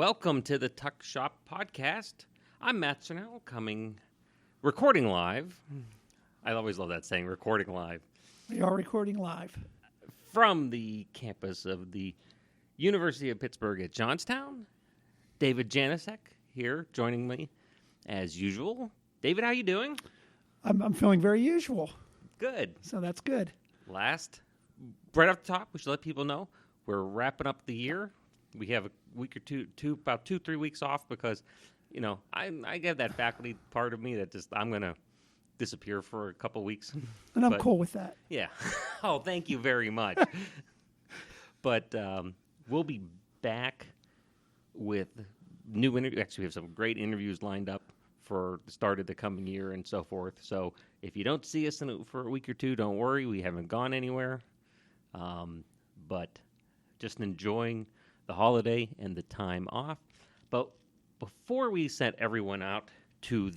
Welcome to the Tuck Shop Podcast. I'm Matt Cernell, recording live. I always love that saying, recording live. We are recording live. From the campus of the University of Pittsburgh at Johnstown. David Janicek here, joining me as usual. David, how you doing? I'm feeling very usual. Good. So that's good. Right off the top, we should let people know we're wrapping up the year. We have a week or about 2-3 weeks off because, you know, I get that faculty part of me that I'm going to disappear for a couple weeks. And I'm cool with that. Yeah. Oh, thank you very much. But we'll be back with new interviews. Actually, we have some great interviews lined up for the start of the coming year and so forth. So if you don't see us for a week or two, don't worry. We haven't gone anywhere. But just enjoying the holiday and the time off. But before we sent everyone out to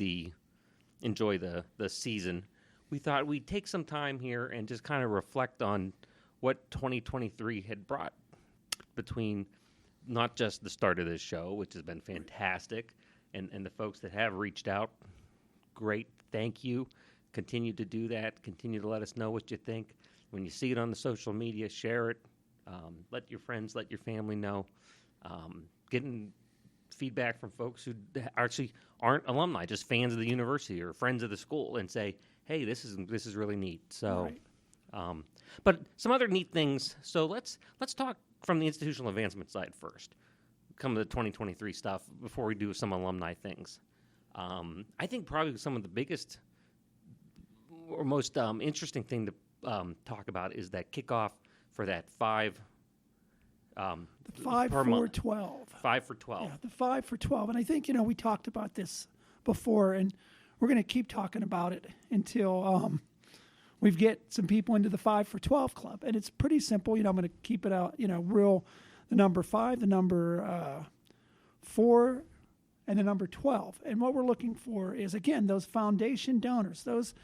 enjoy the season, we thought we'd take some time here and just kind of reflect on what 2023 had brought between not just the start of this show, which has been fantastic, and the folks that have reached out. Great. Thank you. Continue to do that. Continue to let us know what you think. When you see it on the social media, share it. Let your friends, let your family know. Getting feedback from folks who actually aren't alumni, just fans of the university or friends of the school, and say, "Hey, this is really neat." So, right. But some other neat things. So let's talk from the institutional advancement side first. Come to the 2023 stuff before we do some alumni things. I think probably some of the biggest or most interesting thing to talk about is that kickoff for that 5 the 5 per for month. 12. 5 for 12. Yeah, the 5 for 12. And I think, we talked about this before, and we're going to keep talking about it until we get some people into the 5 for 12 club. And it's pretty simple. I'm going to keep it out, real. The number 5, the number 4, and the number 12. And what we're looking for is, again, those foundation donors. Those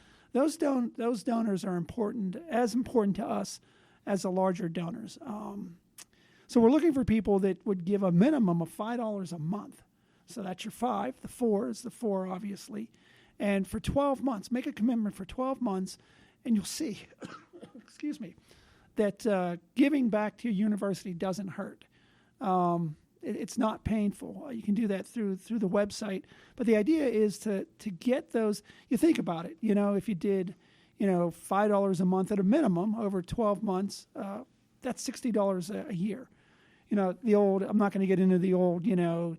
donors are important to us as the larger donors. So we're looking for people that would give a minimum of $5 a month. So that's your 5. The 4 is the 4, obviously. And for 12 months, make a commitment for 12 months, and you'll see, excuse me, that giving back to your university doesn't hurt. It's not painful. You can do that through the website. But the idea is to get those. You think about it. If you did, $5 a month at a minimum over 12 months, that's $60 a year. The old. I'm not going to get into the old,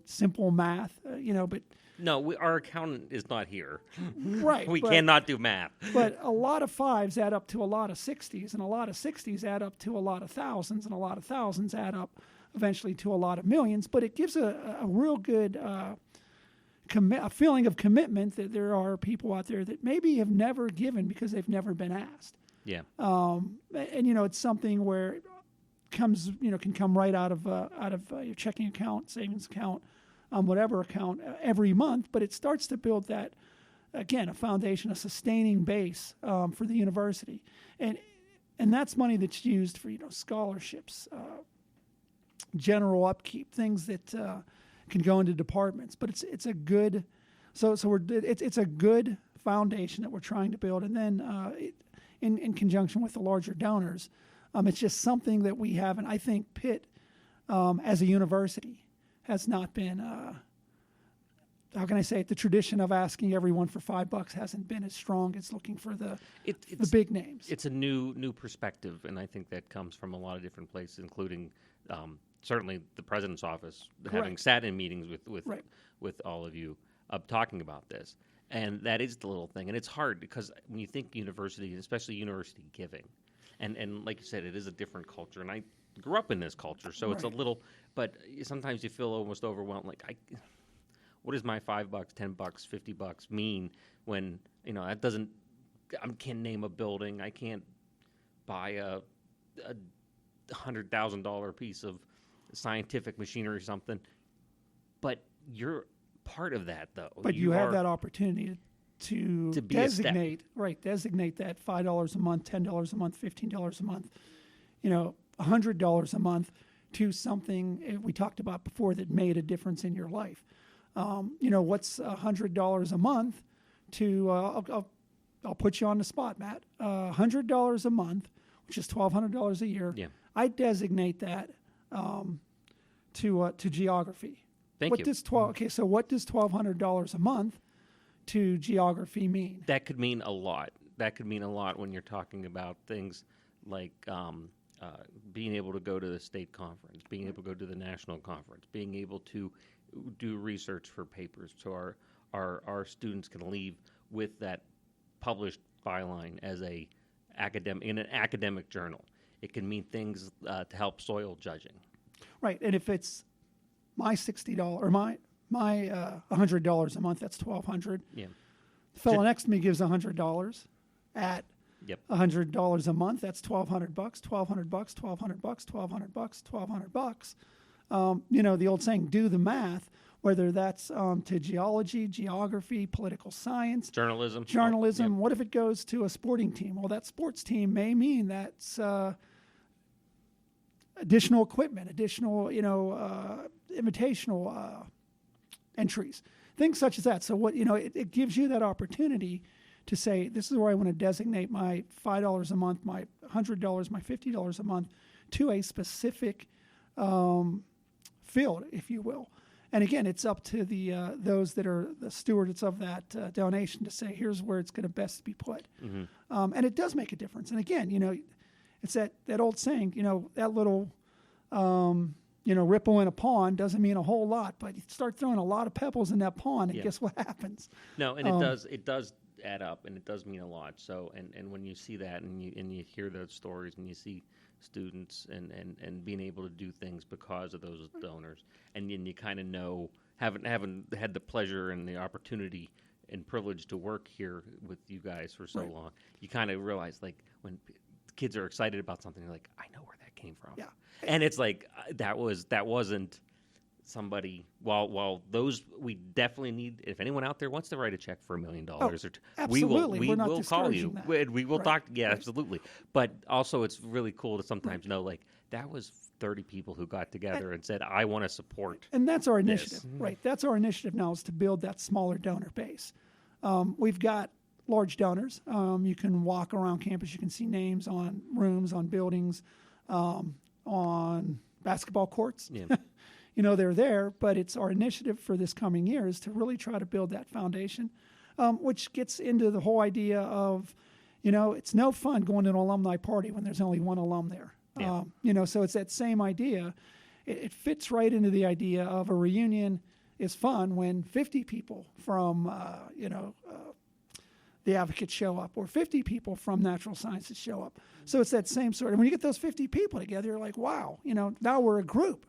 simple math. But no, our accountant is not here. Right. We cannot do math. But a lot of 5s add up to a lot of 60s, and a lot of 60s add up to a lot of thousands, and a lot of thousands add up eventually to a lot of millions. But it gives a real good a feeling of commitment that there are people out there that maybe have never given because they've never been asked. Yeah. And it's something where it comes, can come right out of your checking account, savings account, whatever account every month. But it starts to build that, again, a foundation, a sustaining base for the university, and that's money that's used for scholarships, general upkeep, things that can go into departments. But it's a good, it's a good foundation that we're trying to build, and then in conjunction with the larger donors, it's just something that we haven't. I think Pitt, as a university, has not been. How can I say it? The tradition of asking everyone for $5 hasn't been as strong as looking for the big names. It's a new perspective, and I think that comes from a lot of different places, including certainly the president's office, having sat in meetings with all of you, talking about this. And that is the little thing. And it's hard because when you think university, especially university giving, and like you said, it is a different culture. And I grew up in this culture, so it's a little, but sometimes you feel almost overwhelmed. Like, what does my $5, $10, $50 mean when, that doesn't, I can't name a building. I can't buy a $100,000 piece of scientific machinery or something. But you're part of that, though. But you have that opportunity to designate that $5 a month, $10 a month, $15 a month, $100 a month to something we talked about before that made a difference in your life. What's $100 a month to, I'll put you on the spot, Matt. $100 a month, which is $1,200 a year. Yeah. I designate that to geography. Thank you. So what does $1,200 a month to geography mean? That could mean a lot. That could mean a lot when you're talking about things like being able to go to the state conference, being able to go to the national conference, being able to do research for papers, so our students can leave with that published byline as in an academic journal. It can mean things to help soil judging. Right, and if it's my $60 or my $100 a month, that's $1,200. Yeah. The fellow next to me gives $100 at Yep. $100 a month. That's $1,200. $1,200. $1,200. $1,200. $1,200. The old saying, do the math. Whether that's to geology, geography, political science, journalism. Yep. What if it goes to a sporting team? Well, that sports team may mean that's additional equipment, additional, invitational entries, things such as that. So it gives you that opportunity to say, this is where I want to designate my $5 a month, my $100, my $50 a month to a specific field, if you will. And again, it's up to those that are the stewards of that donation to say, here's where it's going to best be put. Mm-hmm. And it does make a difference. And again, it's that old saying, that little, ripple in a pond doesn't mean a whole lot, but you start throwing a lot of pebbles in that pond, and guess what happens? No, and it does add up, and it does mean a lot. So, and when you see that, and you hear those stories, and you see students and being able to do things because of those donors, and then you kind of know, having had the pleasure and the opportunity and privilege to work here with you guys for so long, you kind of realize, like, when kids are excited about something, they're like, I know where that came from. Yeah. And it's like, that wasn't somebody, while those we definitely need, if anyone out there wants to write a check for $1 million or two, absolutely. we will call you. That. We will talk. Yeah, absolutely. But also, it's really cool to sometimes know, like, that was 30 people who got together and said, I want to support. And that's our initiative, right? That's our initiative now, is to build that smaller donor base. We've got large donors. You can walk around campus. You can see names on rooms, on buildings, on basketball courts. Yeah. They're there, but it's our initiative for this coming year is to really try to build that foundation, which gets into the whole idea of, it's no fun going to an alumni party when there's only one alum there. Yeah. So it's that same idea. It fits right into the idea of a reunion is fun when 50 people from, the Advocates show up, or 50 people from Natural Sciences show up. So it's that same sort. And when you get those 50 people together, you're like, wow, now we're a group.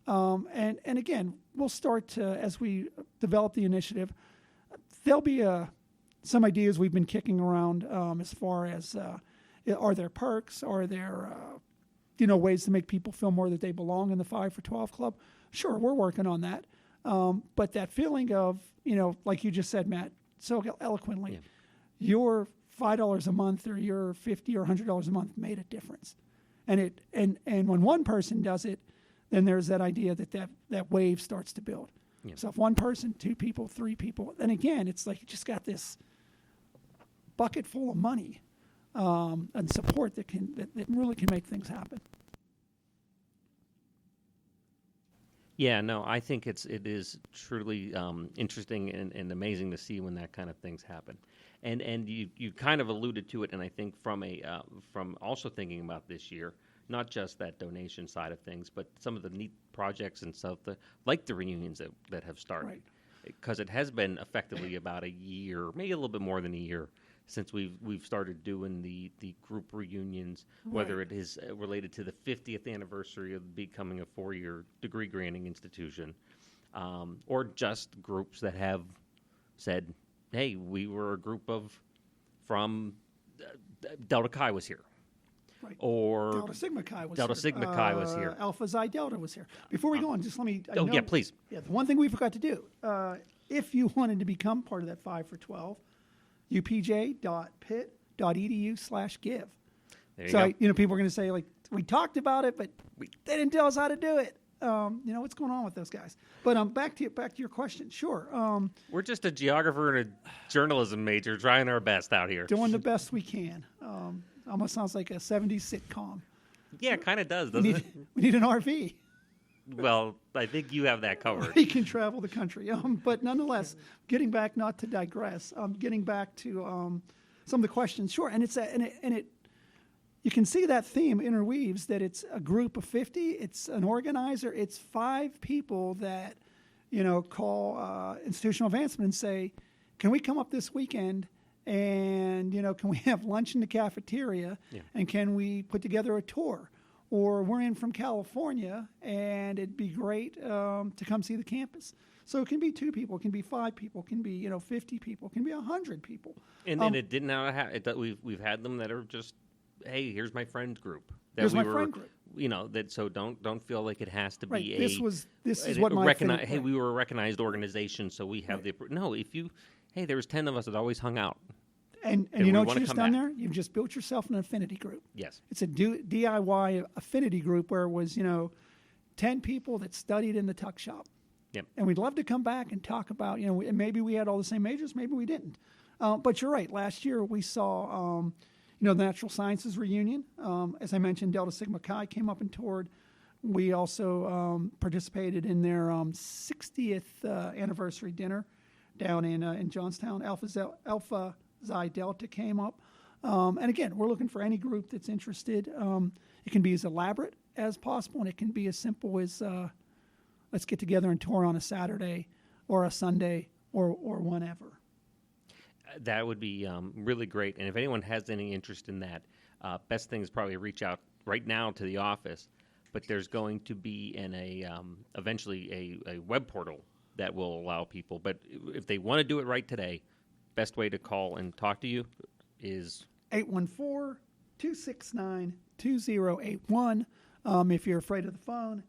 And again, we'll start to, as we develop the initiative, there'll be some ideas we've been kicking around as far as are there perks, are there ways to make people feel more that they belong in the 5 for 12 club. Sure, we're working on that. But that feeling of, like you just said, Matt, so eloquently, your $5 a month or your $50 or $100 a month made a difference. And when one person does it, then there's that idea that wave starts to build. Yeah. So if one person, 2 people, 3 people, then again, it's like you just got this bucket full of money and support that really can make things happen. Yeah, no, I think it is truly interesting and amazing to see when that kind of things happen. And you kind of alluded to it, and I think from also thinking about this year, not just that donation side of things, but some of the neat projects and stuff, like the reunions that have started. Right. Because it has been effectively about a year, maybe a little bit more than a year, since we've started doing the group reunions, whether it is related to the 50th anniversary of becoming a 4-year degree granting institution, or just groups that have said, hey, we were a group from Delta Chi was here. Right. Or Delta Sigma Chi was here. Alpha Xi Delta was here. Before we go on, just let me... yeah, please. Yeah, the one thing we forgot to do, if you wanted to become part of that 5 for 12, upj.pitt.edu/give. There you go. People are going to say, like, we talked about it, but they didn't tell us how to do it. What's going on with those guys? But back to your question. Sure. We're just a geographer and a journalism major trying our best out here. Doing the best we can. Almost sounds like a 70s sitcom. Yeah, it kind of does, doesn't it? We need an RV. Well, I think you have that covered. We can travel the country. But nonetheless, getting back, not to digress, getting back to some of the questions. Sure, and you can see that theme interweaves that it's a group of 50, it's an organizer, it's 5 people that, call institutional advancement and say, can we come up this weekend and, can we have lunch in the cafeteria and can we put together a tour? Or we're in from California and it'd be great to come see the campus. So it can be 2 people, it can be 5 people, it can be 50 people, it can be 100 people. And it didn't have. We've had them that are just, hey, here's my friend group. Here's my friend group. So don't feel like it has to right. be This is what my hey, we were a recognized organization, so we have there was 10 of us that always hung out. And you know what you've just done there? You've just built yourself an affinity group. Yes. It's a DIY affinity group where it was, 10 people that studied in the tuck shop. Yep. And we'd love to come back and talk about, maybe we had all the same majors, maybe we didn't. But you're right. Last year we saw, the Natural Sciences reunion. As I mentioned, Delta Sigma Chi came up and toured. We also participated in their 60th anniversary dinner down in Johnstown. Alpha Xi Delta came up. And again, we're looking for any group that's interested. It can be as elaborate as possible, and it can be as simple as let's get together and tour on a Saturday or a Sunday or whenever. That would be really great. And if anyone has any interest in that, best thing is probably reach out right now to the office. But there's going to be eventually a web portal that will allow people. But if they want to do it right today, best way to call and talk to you is 814-269-2081. If you're afraid of the phone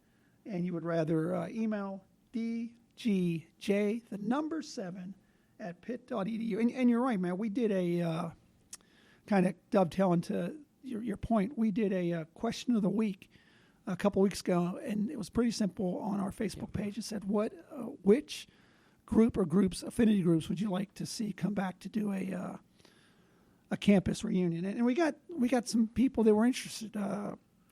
and you would rather email dgj7 at pitt.edu. And you're right, man. We did a kind of dovetailing to your point. We did a question of the week a couple weeks ago, and it was pretty simple on our Facebook page. It said, which group or groups, affinity groups, would you like to see come back to do a campus reunion? And we got some people that were interested.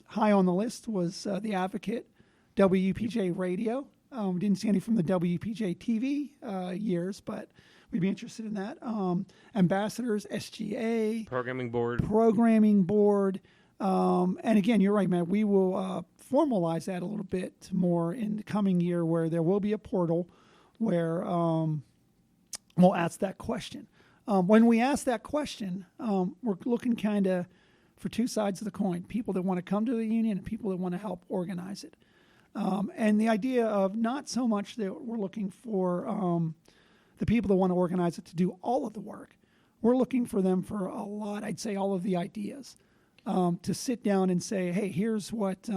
High on the list was the Advocate, WPJ Radio. We didn't see any from the WPJ TV years, but we'd be interested in that. Ambassadors, SGA. Programming Board. And again, you're right, Matt. We will formalize that a little bit more in the coming year, where there will be a portal where we'll ask that question. When we ask that question, we're looking kind of for 2 sides of the coin: people that want to come to the union and people that want to help organize it. And the idea of not so much that we're looking for the people that want to organize it to do all of the work. We're looking for them for a lot, I'd say all of the ideas, to sit down and say, hey, here's what,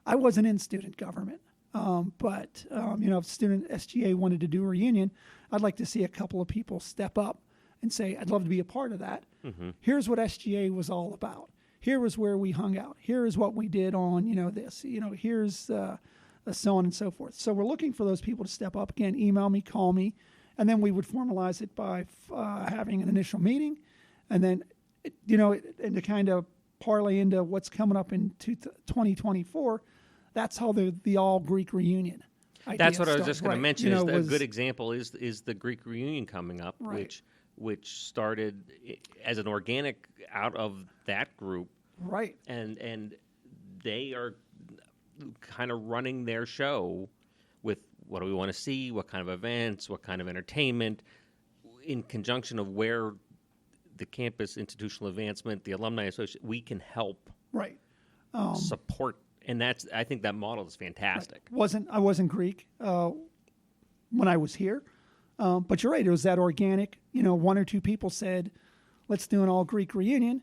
I wasn't in student government, but if student SGA wanted to do a reunion, I'd like to see a couple of people step up and say, I'd love to be a part of that. Mm-hmm. Here's what SGA was all about. Here was where we hung out. Here is what we did on, this. Here's so on and so forth. So we're looking for those people to step up. Again, email me, call me, and then we would formalize it by having an initial meeting, and then, and to kind of parlay into what's coming up in 2024. That's how the all Greek reunion. That's what I was just going right. to mention. A good example is the Greek reunion coming up, right. which started as an organic out of that group. Right. And they are kind of running their show with what do we want to see, what kind of events, what kind of entertainment, in conjunction of where the campus institutional advancement, the alumni association, we can help right. Support. And I think that model is fantastic. Right. I wasn't Greek when I was here. But you're right. It was that organic. 1 or 2 people said, let's do an all Greek reunion.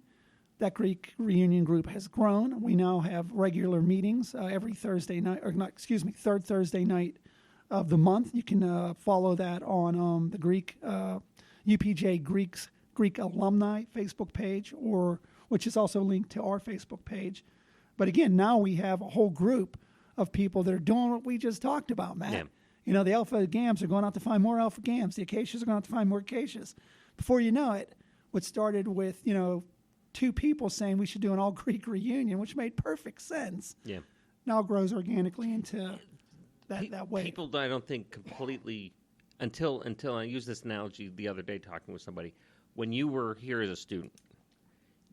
That Greek reunion group has grown. We now have regular meetings every Thursday night, third Thursday night of the month. You can follow that on the Greek UPJ Greek alumni Facebook page, which is also linked to our Facebook page. But again, now we have a whole group of people that are doing what we just talked about, Matt. Yeah. You know, the alpha gams are going out to find more alpha gams. The acacias are going out to find more acacias. Before you know it, what started with, you know, 2 people saying we should do an all-Greek reunion, which made perfect sense, Yeah. now grows organically into that way. People, I don't think, completely, until I used this analogy the other day talking with somebody, when you were here as a student,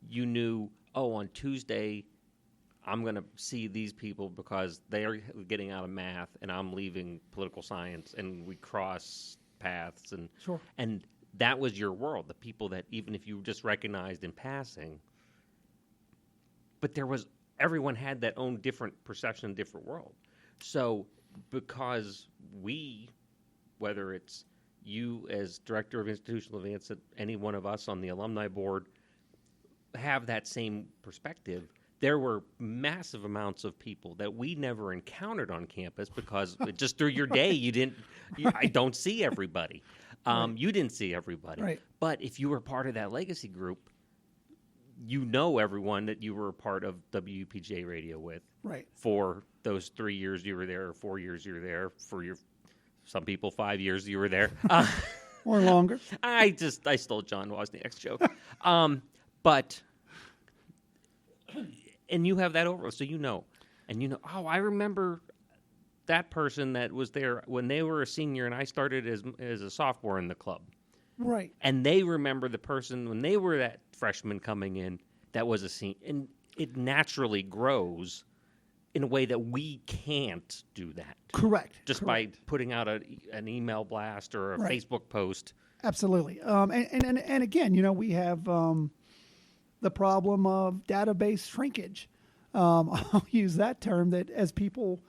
you knew, oh, on Tuesday, I'm going to see these people because they are getting out of math and I'm leaving political science, and we cross paths. And Sure. And that was your world, the people that even if you just recognized in passing, but everyone had that own different perception, different world. So because we, whether it's you as director of institutional advance, any one of us on the alumni board, have that same perspective, there were massive amounts of people that we never encountered on campus because just through your day, I don't see everybody. Right. You didn't see everybody. Right. But if you were part of that legacy group, you know everyone that you were a part of WPJ radio with. Right. For those 3 years you were there, or 4 years you were there, some people 5 years you were there. Or longer. I stole John Wozniak's joke. But, and you have that over, so you know. And you know, oh, I remember that person that was there when they were a senior and I started as a sophomore in the club. Right. And they remember the person when they were that freshman coming in that was a senior. And it naturally grows in a way that we can't do that. Correct. Just Correct. by putting out an email blast or a Right. Facebook post. Absolutely. And again, you know, we have the problem of database shrinkage. I'll use that term, that as people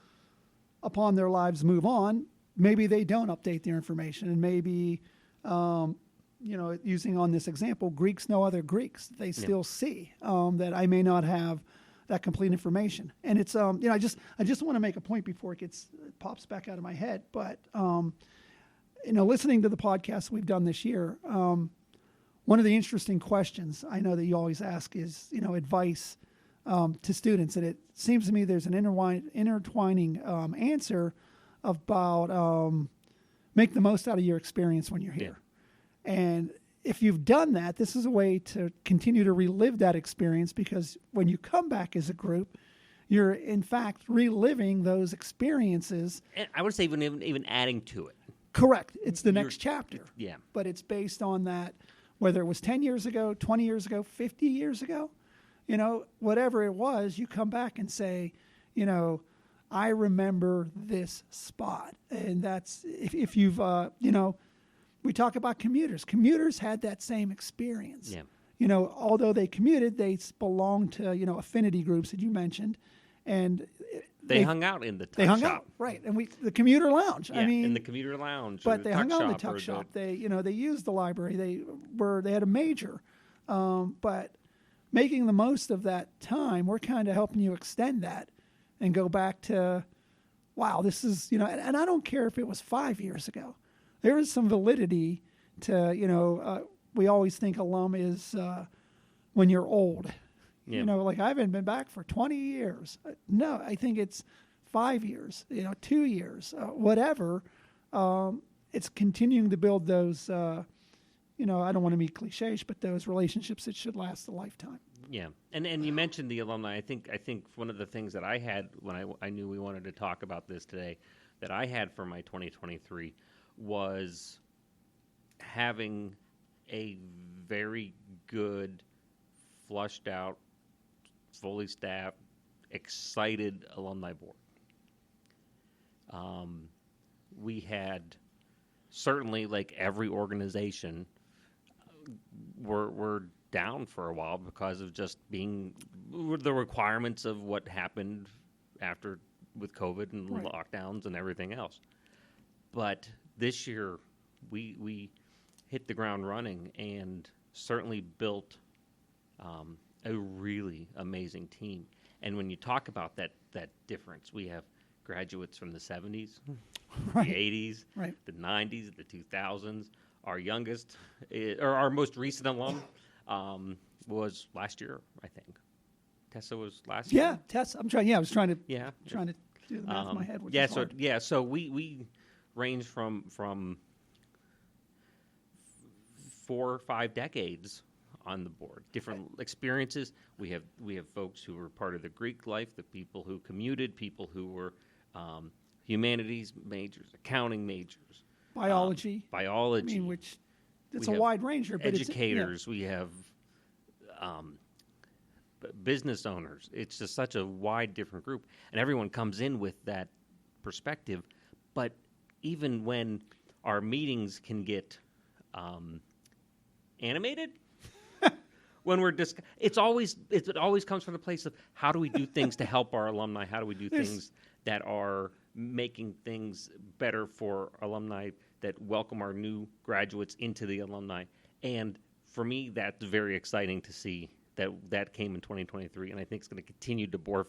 upon their lives move on, maybe they don't update their information, and maybe, you know, using on this example, Greeks know other Greeks. They still see that I may not have that complete information. And it's, you know, I just want to make a point before it pops back out of my head. But, you know, listening to the podcast we've done this year, one of the interesting questions I know that you always ask is, you know, advice to students. And it seems to me there's an intertwining answer about make the most out of your experience when you're here. Yeah. And if you've done that, this is a way to continue to relive that experience, because when you come back as a group, you're in fact reliving those experiences. And I would say even adding to it. Correct. It's the next chapter. Yeah. But it's based on that, whether it was 10 years ago, 20 years ago, 50 years ago, you know, whatever it was, you come back and say, you know, I remember this spot. And that's, if you've, you know, we talk about commuters. Commuters had that same experience. Yeah. You know, although they commuted, they belonged to, you know, affinity groups that you mentioned. And they hung out in the tuck shop. They hung out, right. And the commuter lounge. Yeah, I mean, in the commuter lounge. But they hung out in the tuck tuck shop. They, you know, they used the library. They had a major. But making the most of that time, we're kind of helping you extend that and go back to, wow, this is, you know, and I don't care if it was 5 years ago. There is some validity to, you know, we always think alum is when you're old. Yeah. You know, like I haven't been back for 20 years. No, I think it's 5 years, you know, 2 years, whatever. It's continuing to build those, you know, I don't want to be cliché, but those relationships that should last a lifetime. Yeah, and you mentioned the alumni. I think one of the things that I had when I knew we wanted to talk about this today, that I had for my 2023 was having a very good, flushed out, fully staffed, excited alumni board. We had certainly, like every organization, were down for a while because of just being the requirements of what happened after with COVID and right. lockdowns and everything else. But this year, we hit the ground running and certainly built a really amazing team. And when you talk about that difference, we have graduates from the 70s, right. the 80s, right. the 90s, the 2000s. Our youngest, or our most recent alum, was last year, I think. Tessa was last Yeah, year. Tess. I'm trying. Yeah, I was trying to Yeah. do the math in my head. Which Yeah. is hard. So we range from 4 or 5 decades on the board, different experiences. We have folks who were part of the Greek life, the people who commuted, people who were humanities majors, accounting majors, Biology. biology. I mean, which it's We a have wide range, but educators. We have business owners. It's just such a wide, different group, and everyone comes in with that perspective. But even when our meetings can get animated, when we're it always comes from the place of how do we do things to help our alumni? How do we do things that are making things better for alumni, that welcome our new graduates into the alumni? And for me, that's very exciting to see that came in 2023, and I think it's going to continue to bore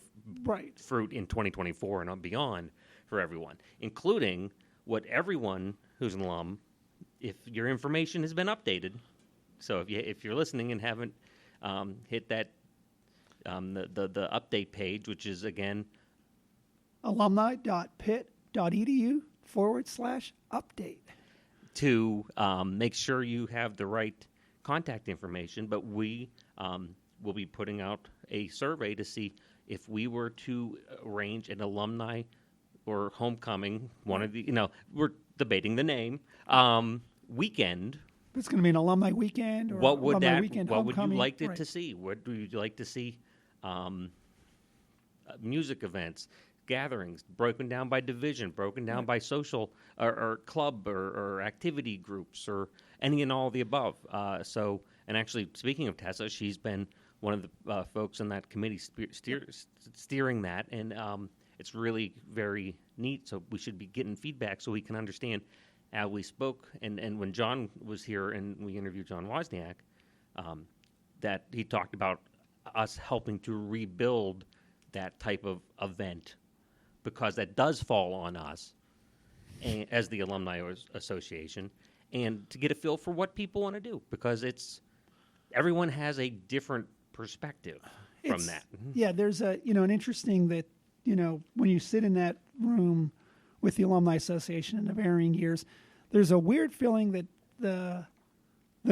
fruit in 2024 and beyond for everyone, including what everyone who's an alum, if your information has been updated. So if you're listening and haven't hit that the update page, which is again alumni.pitt.edu/update, to make sure you have the right contact information. But we will be putting out a survey to see if we were to arrange an alumni or homecoming, one of the, we're debating the name, weekend. It's going to be an alumni weekend, or what would alumni that? weekend What would you homecoming. like to see? What would you like to see? Music events, gatherings, broken down by division, broken down by social or club or activity groups, or any and all of the above. And actually, speaking of Tessa, she's been one of the folks in that committee steering that, and it's really very neat. So we should be getting feedback so we can understand. We spoke, and when John was here and we interviewed John Wozniak, that he talked about us helping to rebuild that type of event, because that does fall on us as the Alumni Association, and to get a feel for what people want to do, because everyone has a different perspective from that. Yeah, there's an interesting that, when you sit in that room with the Alumni Association in the varying years, there's a weird feeling that the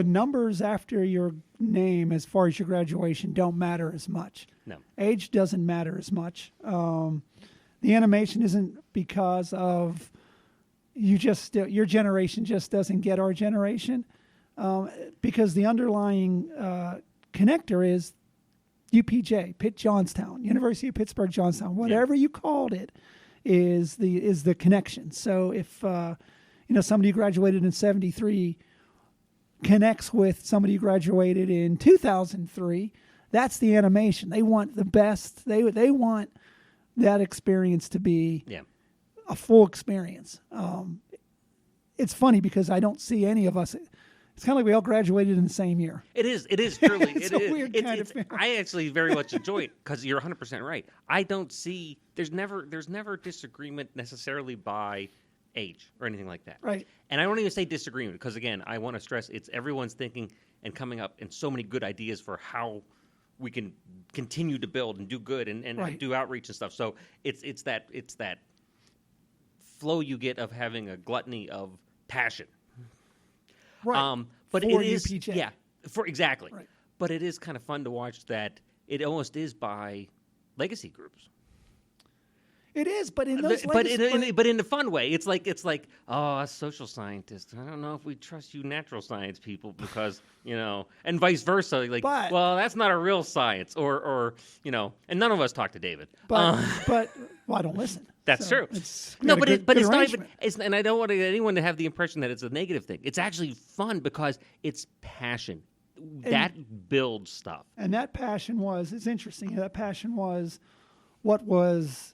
numbers after your name, as far as your graduation, don't matter as much. No. Age doesn't matter as much. The animation isn't because of your generation just doesn't get our generation, because the underlying connector is UPJ, Pitt Johnstown, University of Pittsburgh Johnstown, whatever you called it, is the connection. So if somebody who graduated in 73 connects with somebody who graduated in 2003, that's the animation. They want the best. They want that experience to be a full experience. It's funny because I don't see any of us. It's kind of like we all graduated in the same year. It is truly. It's a weird kind of feeling. I actually very much enjoy it because you're 100% right. I don't see there's never disagreement necessarily by age or anything like that. Right. And I don't even say disagreement because, again, I want to stress it's everyone's thinking and coming up and so many good ideas for how we can continue to build and do good and do outreach and stuff. So it's that flow you get of having a gluttony of passion. Right. But for it is UPJ. Exactly. Right. But it is kind of fun to watch that it almost is by legacy groups. It is, but in those but in the fun way. It's like a social scientist. I don't know if we trust you natural science people because and vice versa. Well, that's not a real science, or and none of us talk to David. But I don't listen. That's true. It's but it's not even. And I don't want anyone to have the impression that it's a negative thing. It's actually fun because it's passion that builds stuff. And that passion it's interesting. That passion was what was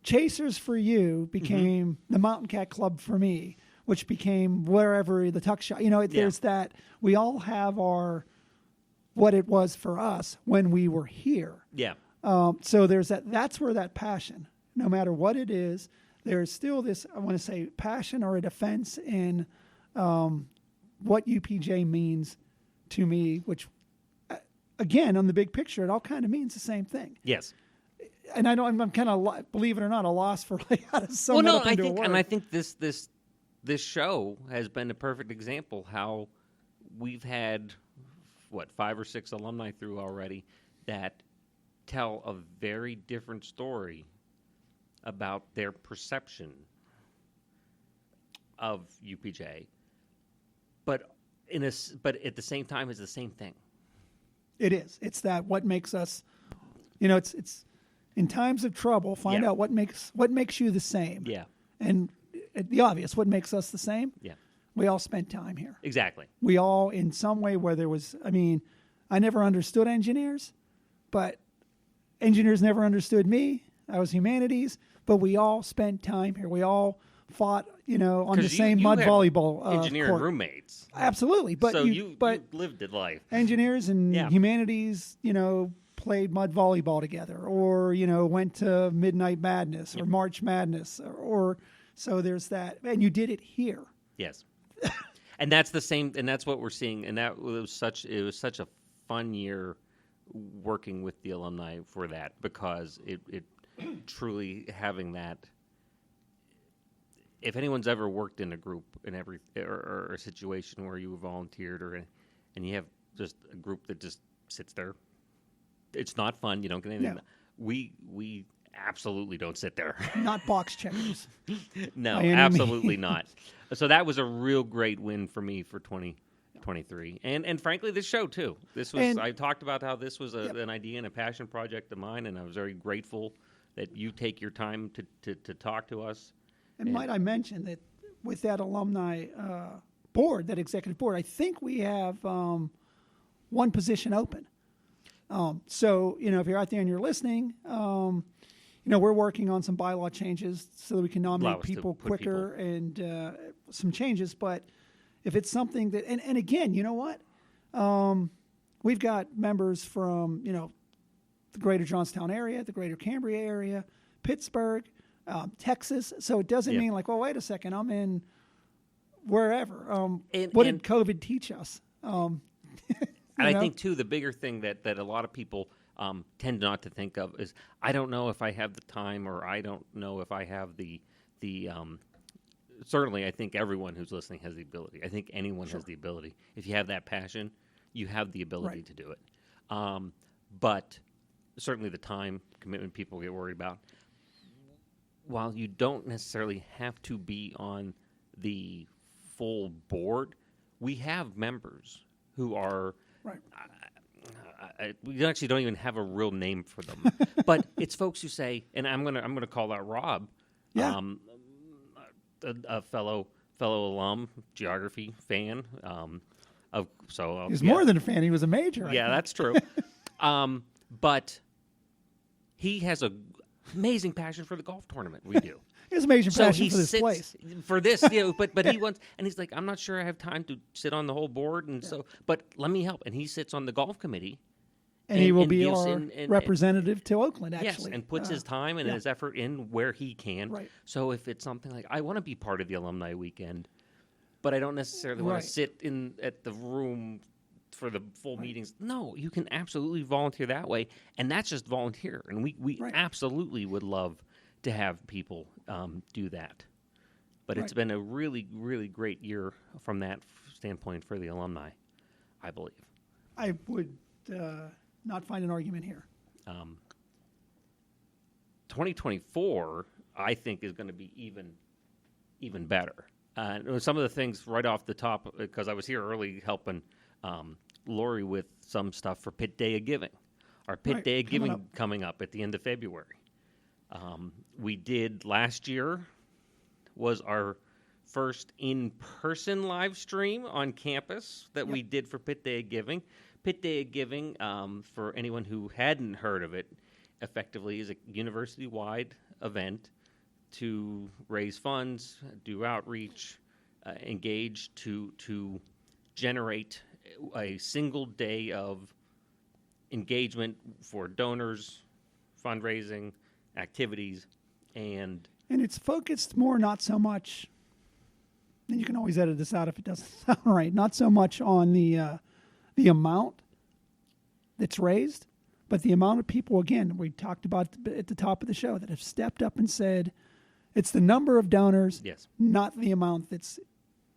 Chasers for you became the Mountain Cat Club for me, which became wherever the tuck shop. There's that. We all have what it was for us when we were here. Yeah. So there's that. That's where that passion, no matter what it is, there's still this, I want to say, passion or a defense in what UPJ means to me, which again, on the big picture, it all kind of means the same thing. Yes. And I know I'm kind of, believe it or not, a loss for like how to sum it up into a word. And I think this show has been a perfect example how we've had 5 or 6 alumni through already that tell a very different story about their perception of UPJ, but at the same time, it's the same thing. It is. It's that what makes us, it's in times of trouble, find out what makes you the same. Yeah. And the obvious, what makes us the same? Yeah. We all spent time here. Exactly. We all, in some way, where there was, I never understood engineers, but engineers never understood me. I was humanities, but we all spent time here. We all fought, on the same mud volleyball engineering court. roommates. Absolutely. But so you lived it life. Engineers and humanities, played mud volleyball together, or went to Midnight Madness or March Madness, or so there's that, and you did it here. Yes, and that's the same, and that's what we're seeing, and it was such a fun year working with the alumni for that, because it truly having that. If anyone's ever worked in a group or a situation where you volunteered and you have just a group that just sits there. It's not fun. You don't get anything. No. We absolutely don't sit there. Not box checkers. No, absolutely not. So that was a real great win for me for 2023. And frankly, this show too. I talked about how this was an idea and a passion project of mine, and I was very grateful that you take your time to talk to us. And might I mention that with that alumni board, that executive board, I think we have one position open. So, if you're out there and you're listening, we're working on some bylaw changes so that we can nominate people quicker and some changes. But if it's something that, and again, you know what? We've got members from, the greater Johnstown area, the greater Cambria area, Pittsburgh, Texas. So it doesn't mean like, well, wait a second, I'm in wherever. What did COVID teach us? And I think, too, the bigger thing that a lot of people tend not to think of is, I don't know if I have the time, or I don't know if I have the certainly, I think everyone who's listening has the ability. I think anyone has the ability. If you have that passion, you have the ability to do it. But certainly the time commitment people get worried about. While you don't necessarily have to be on the full board, we have members who are... Right. We actually don't even have a real name for them, but it's folks who say, and I'm gonna call out Rob, a fellow alum, geography fan. He's more than a fan; he was a major. Yeah, that's true. But he has a amazing passion for the golf tournament. We do. He has amazing passion for this place. For this, but he wants, and he's like, I'm not sure I have time to sit on the whole board, and so, but let me help. And he sits on the golf committee. And he will be our representative to Oakland, actually. Yes, and puts his time and his effort in where he can. Right. So if it's something like, I want to be part of the alumni weekend, but I don't necessarily want to sit at the room for the full meetings. No, you can absolutely volunteer that way, and that's just volunteer. And we absolutely would love to have people do that. But it's been a really, really great year from that standpoint for the alumni, I believe. I would not find an argument here. 2024, I think, is going to be even better. Some of the things right off the top, because I was here early helping Lori with some stuff for Pit Day of Giving. Our Pit Day of Giving coming up at the end of February. We did last year was our first in-person live stream on campus that we did for Pit Day of Giving. Pit Day of Giving, for anyone who hadn't heard of it, effectively is a university-wide event to raise funds, do outreach, engage to generate a single day of engagement for donors, fundraising, activities, and it's focused more, not so much, and you can always edit this out if it doesn't sound right, not so much on the amount that's raised, but the amount of people, again, we talked about at the top of the show, that have stepped up and said, it's the number of donors, Yes. not the amount that's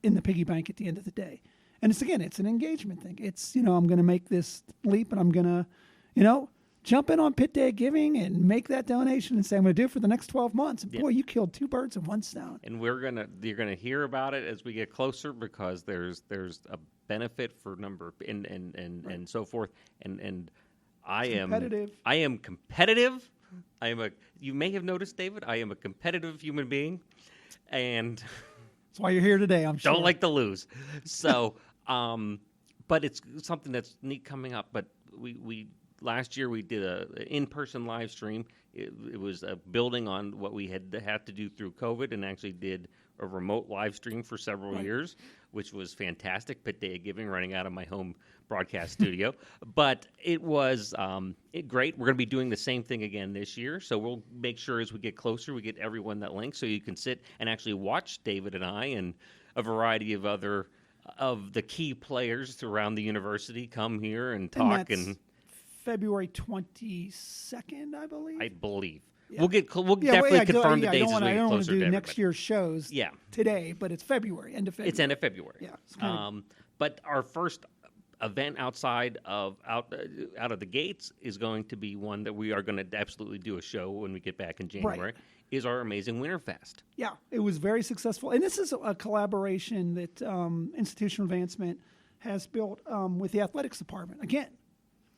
in the piggy bank at the end of the day. And it's an engagement thing. It's, I'm going to make this leap and I'm going to, jump in on Pit Day of Giving and make that donation and say, I'm going to do it for the next 12 months. And boy, you killed two birds with one stone. And you're gonna hear about it as we get closer, because there's a benefit for number and so forth. And I am competitive. You may have noticed, David, I am a competitive human being, and that's why you're here today. I'm sure. Don't like to lose. So, but it's something that's neat coming up. But we last year we did a in-person live stream. It was building on what we had to do through COVID, and actually did a remote live stream for several years, which was fantastic. Pit Day of Giving, running out of my home broadcast studio. But it was great. We're going to be doing the same thing again this year. So we'll make sure as we get closer, we get everyone that link, so you can sit and actually watch David and I and a variety of other of the key players around the university come here and talk. And February 22nd, I believe. Yeah. We'll definitely confirm the dates as we get closer to I don't want to do everybody. next year's shows today, but it's February, end of February. It's end of February. Yeah. But our first event out of the gates is going to be one that we are going to absolutely do a show when we get back in January. Is our amazing Winterfest. Yeah, it was very successful, and this is a collaboration that Institutional Advancement has built with the athletics department. Again,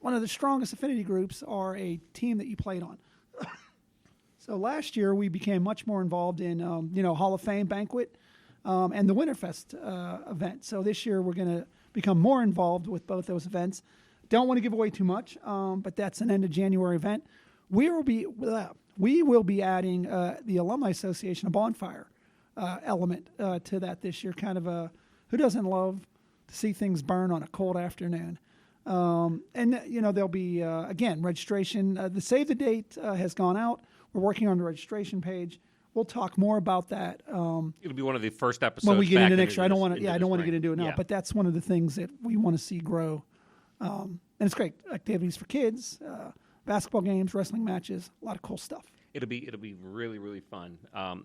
one of the strongest affinity groups are a team that you played on. So last year we became much more involved in Hall of Fame banquet and the Winterfest event. So this year we're going to become more involved with both those events. Don't want to give away too much, but that's an end of January event. We will be adding the Alumni Association, a bonfire element to that this year. Kind of who doesn't love to see things burn on a cold afternoon? And there'll be again registration. The save the date has gone out. We're working on the registration page. We'll talk more about that. It'll be one of the first episodes when we get back into next year. I don't want to spring. get into it now, but that's one of the things that we want to see grow. And it's great activities for kids, basketball games, wrestling matches, a lot of cool stuff. It'll be really, really fun,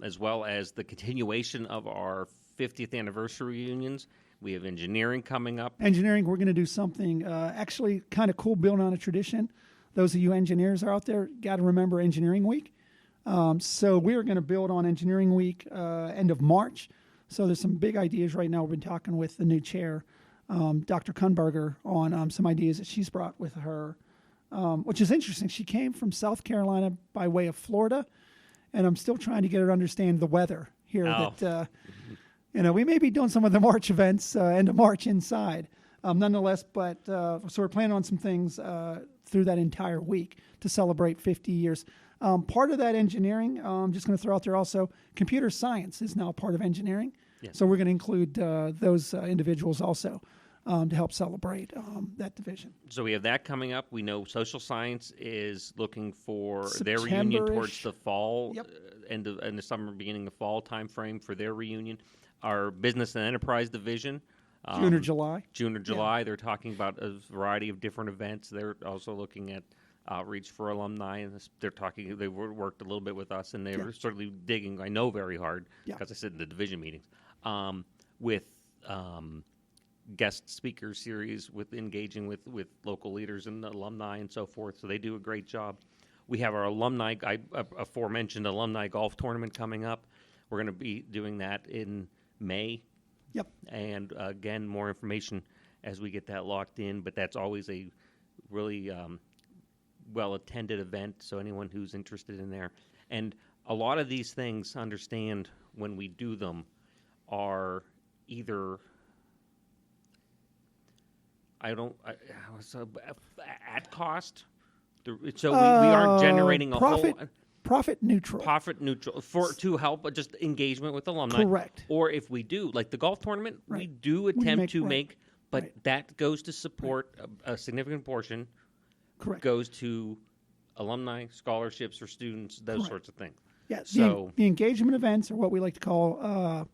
as well as the continuation of our 50th anniversary reunions. We have engineering coming up. Engineering, we're going to do something actually kind of cool, building on a tradition. Those of you engineers are out there, got to remember Engineering Week. So we're going to build on Engineering Week end of March. So there's some big ideas right now. We've been talking with the new chair, Dr. Kunberger, on some ideas that she's brought with her, which is interesting. She came from South Carolina by way of Florida, and I'm still trying to get her to understand the weather here. That we may be doing some of the March events end of March inside, nonetheless. But so we're planning on some things through that entire week to celebrate 50 years. Part of that engineering, I'm just going to throw out there also, computer science is now part of engineering. Yeah. So we're going to include those individuals also to help celebrate that division. So we have that coming up. We know social science is looking for their reunion towards the fall, end of the summer, beginning of fall time frame for their reunion. Our business and enterprise division. June or July. Yeah. They're talking about a variety of different events. They're also looking at outreach for alumni, and they worked a little bit with us, and they were certainly digging, I know, very hard, because I sit in the division meetings, with guest speaker series, with engaging with local leaders and alumni and so forth. So they do a great job. We have our aforementioned alumni golf tournament coming up. We're going to be doing that in May. Yep. And again, more information as we get that locked in, but that's always a really well-attended event, so anyone who's interested in there. And a lot of these things, understand, when we do them, are either at cost, so we aren't generating a profit neutral to help just engagement with alumni. Correct. Or if we do, like the golf tournament, we do attempt to make, but that goes to support a significant portion. Correct. Goes to alumni scholarships for students, those sorts of things. Yeah. So the engagement events are what we like to call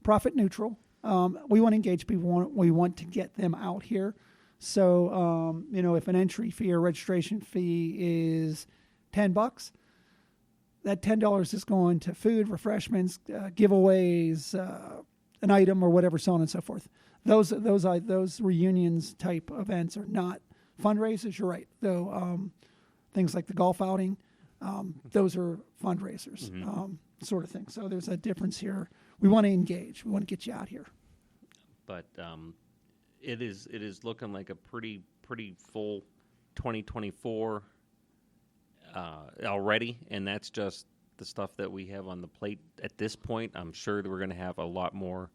profit neutral. We want to engage people. We want to get them out here. So, if an entry fee or registration fee is $10, that $10 is going to food, refreshments, giveaways, an item or whatever, so on and so forth. Those reunions type events are not fundraisers. You're right, though. Things like the golf outing, those are fundraisers, sort of thing. So there's a difference here. We want to engage. We want to get you out here. But it is looking like a pretty full 2024 already, and that's just the stuff that we have on the plate at this point. I'm sure that we're going to have a lot more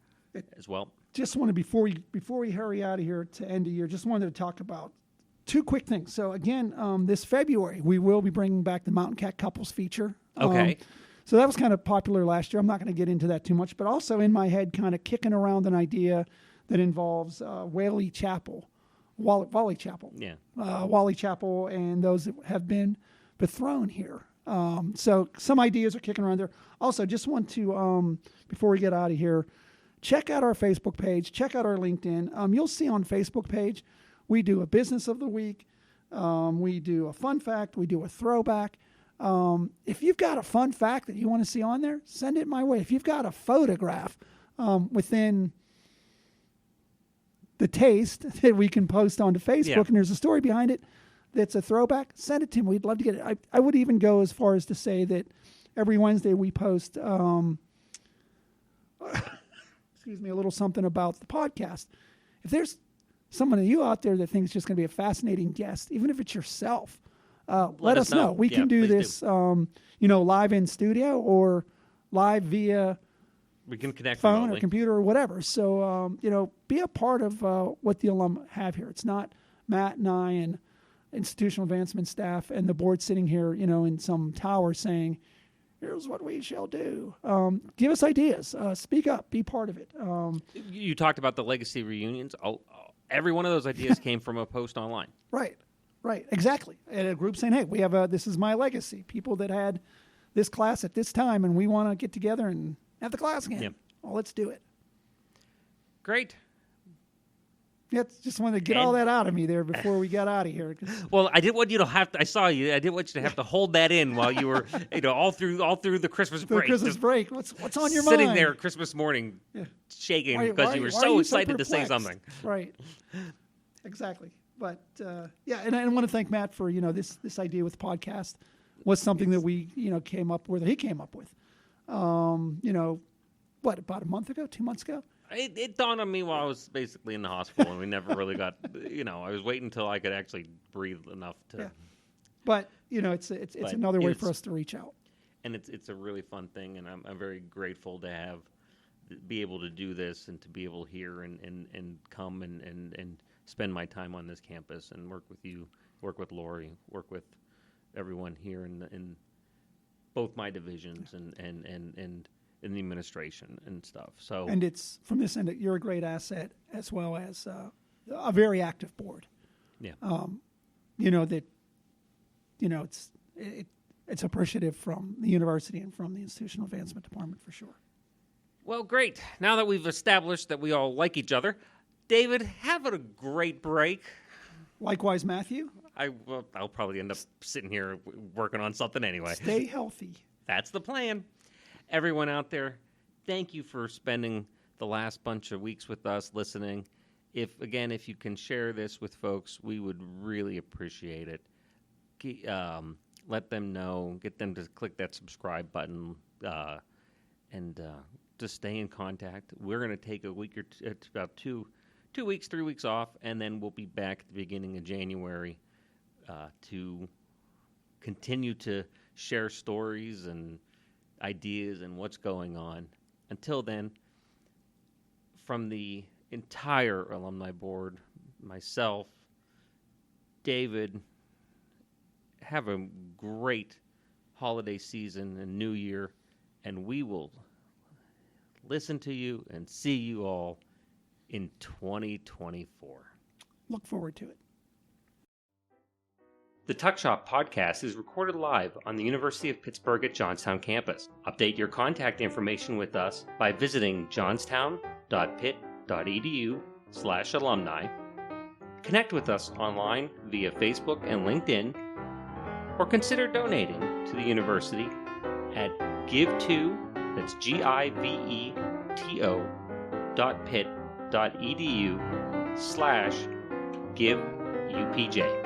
as well. Just wanted, before we hurry out of here to end the year, just wanted to talk about two quick things. So again, this February we will be bringing back the Mountain Cat Couples feature. Okay. So that was kind of popular last year. I'm not going to get into that too much, but also in my head, kind of kicking around an idea that involves Whaley Chapel, Wally Chapel. Yeah. Wally Chapel and those that have been bethrown here. So some ideas are kicking around there. Also, just want to, before we get out of here, check out our Facebook page, check out our LinkedIn. You'll see on Facebook page, we do a business of the week. We do a fun fact. We do a throwback. If you've got a fun fact that you want to see on there, send it my way. If you've got a photograph within the taste that we can post onto Facebook and there's a story behind it that's a throwback, send it to me. We'd love to get it. I would even go as far as to say that every Wednesday we post excuse me, a little something about the podcast. If there's someone of you out there that thinks it's just going to be a fascinating guest, even if it's yourself, let us know. We can do this, live in studio or live via we can connect phone remotely. Or computer or whatever. So, be a part of what the alum have here. It's not Matt and I and institutional advancement staff and the board sitting here, in some tower saying, here's what we shall do. Give us ideas. Speak up. Be part of it. You talked about the legacy reunions. Every one of those ideas came from a post online. Right. Exactly. And a group saying, hey, we have this is my legacy. People that had this class at this time, and we want to get together and have the class again. Yep. Well, let's do it. Great. Yeah, just wanted to get all that out of me there before we got out of here. Well, I didn't want you to have to. I saw you. I didn't want you to have to hold that in while you were, all through the Christmas break. Christmas break. What's on your sitting mind? Sitting there Christmas morning, shaking why because you were so excited to say something. Right. Exactly. But and I want to thank Matt for this idea with the podcast was something that we came up with. He came up with. About a month ago, 2 months ago. It dawned on me while I was basically in the hospital, and we never really got. I was waiting until I could actually breathe enough to. Yeah. But it's another way for us to reach out. And it's a really fun thing, and I'm very grateful to be able to do this and to be able to hear and come and spend my time on this campus and work with you, work with Lori, work with everyone here in both my divisions and in the administration and stuff. So, and it's from this end that you're a great asset as well as a very active board. Yeah. It's appreciative from the university and from the institutional advancement department for sure. Well, great. Now that we've established that we all like each other, David, have a great break. Likewise, Matthew. I'll probably end up sitting here working on something anyway. Stay healthy. That's the plan. Everyone out there, thank you for spending the last bunch of weeks with us listening. If you can share this with folks, we would really appreciate it. Let them know, get them to click that subscribe button, and just stay in contact. We're going to take a week or about 2 weeks, 3 weeks off, and then we'll be back at the beginning of January to continue to share stories and ideas and what's going on. Until then, from the entire alumni board, myself, David, have a great holiday season and new year, and we will listen to you and see you all in 2024. Look forward to it. The Tuck Shop podcast is recorded live on the University of Pittsburgh at Johnstown campus. Update your contact information with us by visiting johnstown.pitt.edu/alumni Connect with us online via Facebook and LinkedIn, or consider donating to the university at give2, that's giveto.pitt.edu/giveupj.